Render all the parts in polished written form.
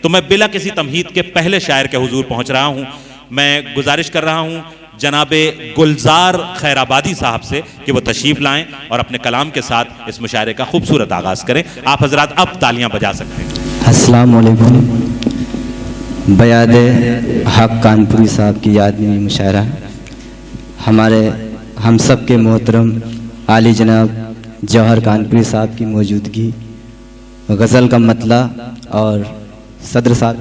तो मैं बिला किसी तमहीद के पहले शायर के हुजूर पहुंच रहा हूं। मैं गुजारिश कर रहा हूं जनाबे गुलजार खैराबादी साहब से कि वो तशरीफ लाएं और अपने कलाम के साथ इस मुशायरे का खूबसूरत आगाज करें। आप हजरात अब तालियां बजा सकते हैं। अस्सलाम वालेकुम। बयादे हक कानपुरी साहब की याद में मुशायरा हम सब के मोहतरम आली जनाब जौहर कानपुरी साहब की मौजूदगी, गज़ल का मतला और सदर साहब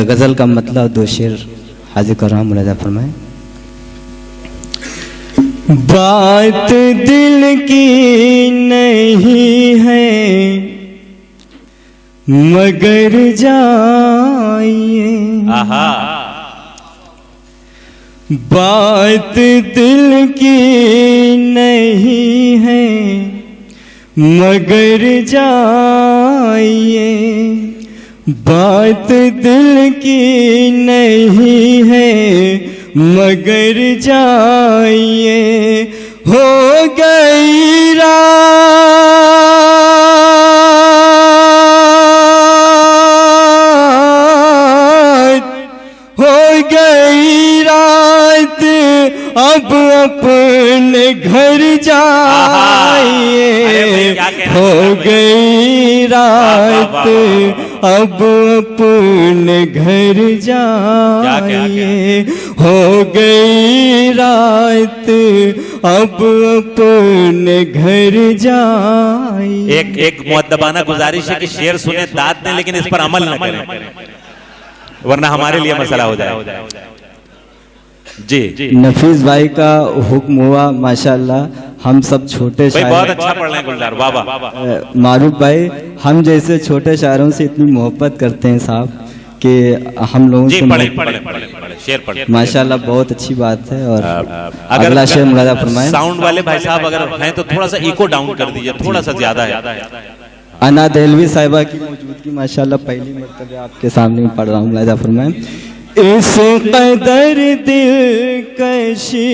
गज़ल का मतला दो शेर हाजिर कर रहा हूँ, मुलाजा फरमाएं। बात दिल की नहीं है मगर जाइए, बात दिल की नहीं है मगर जाइए, बात दिल की नहीं है मगर जाइए, हो गई रात अब अपने घर जाइए, हो गई रात अब अपने घर जाइए, हो गई रात अब अपने घर जाइए। एक मुअद्दबाना गुजारिश है कि शेर सुने दाद दें लेकिन इस पर अमल न करें, वरना हमारे लिए मसला हो जाए। जी नफीस भाई का हुक्म हुआ, माशाल्लाह हम सब छोटे शायर, बहुत अच्छा पढ़ रहे हैं गुलजार, वाह वाह। मारूफ भाई हम जैसे छोटे शायरों से इतनी मोहब्बत करते हैं साहब कि हम लोगों से शेर माशाल्लाह बहुत अच्छी बात है। और अगला शेर मुलाजा फरमाएं। साउंड वाले भाई साहब अगर हैं तो थोड़ा सा इको डाउन कर दीजिए, थोड़ा सा ज्यादा है। अना देलवी साहिबा की मौजूदगी माशाल्लाह पहली मर्तबे आपके सामने पढ़ रहा हूँ, मुलाजा फरमाएं। इस कदर दिलकशी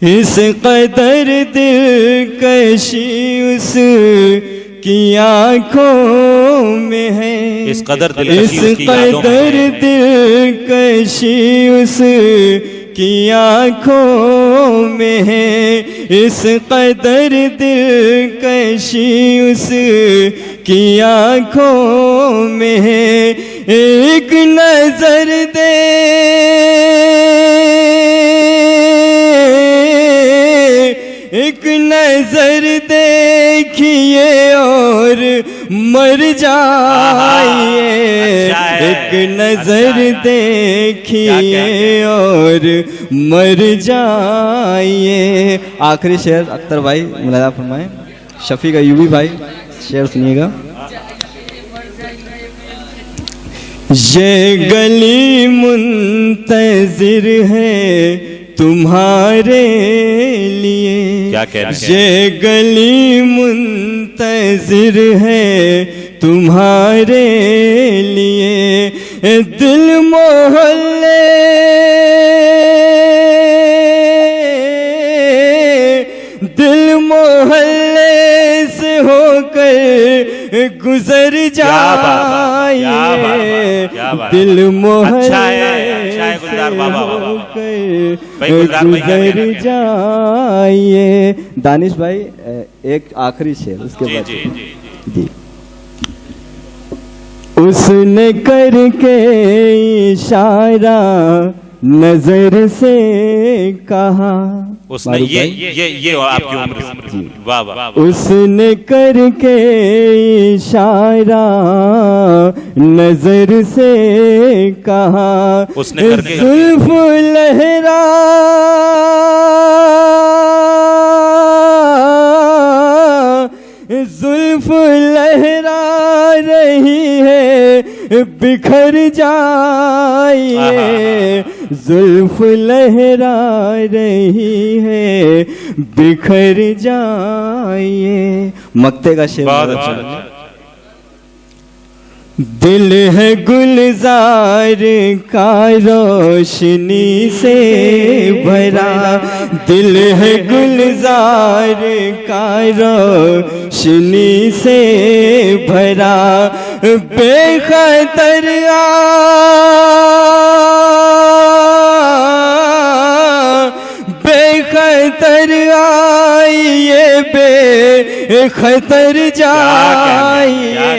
इस कदर दिलकशी उस की आँखों में है, इस कदर दिलकशी उस की आँखों में है, इस कदर दिलकशी उस की आँखों में है, एक नजर दे एक नजर देखिए और मर जाइए, एक नजर देखिए और मर जाइए। आखिरी शेर अख्तर भाई मुलाजा फरमाएं। शफीक अयूबी भाई शेर सुनिएगा। ये गली मुंतजिर है तुम्हारे लिए, क्या कह रहे हैं? ये गली मुंतजिर है तुम्हारे लिए, दिल मोहल्ले से होकर गुजर जाइए, दिल मोहल्ले गुजर जाइए। दानिश भाई एक आखिरी शेर उसके बाद जी। उसने करके इशारा नजर से कहा, उसने ये आपकी उम्र, वाह वाह। उसने करके इशारा नजर से कहा, उसने करके जुल्फ लहरा जुल्फ लहरा रही है बिखर जाइए, जुल्फ लहरा रही है बिखर जाइए। मक्ते का शेर बहुत अच्छा। दिल है गुलजार का रोशनी से भरा, दिल है गुलजार का रोशनी से भरा, बेखतर बेखतर आइए बेखतर जाइए,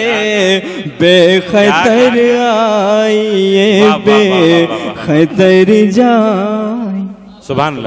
बेखतर आइए बेखतर जाइए। सुभान अल्लाह।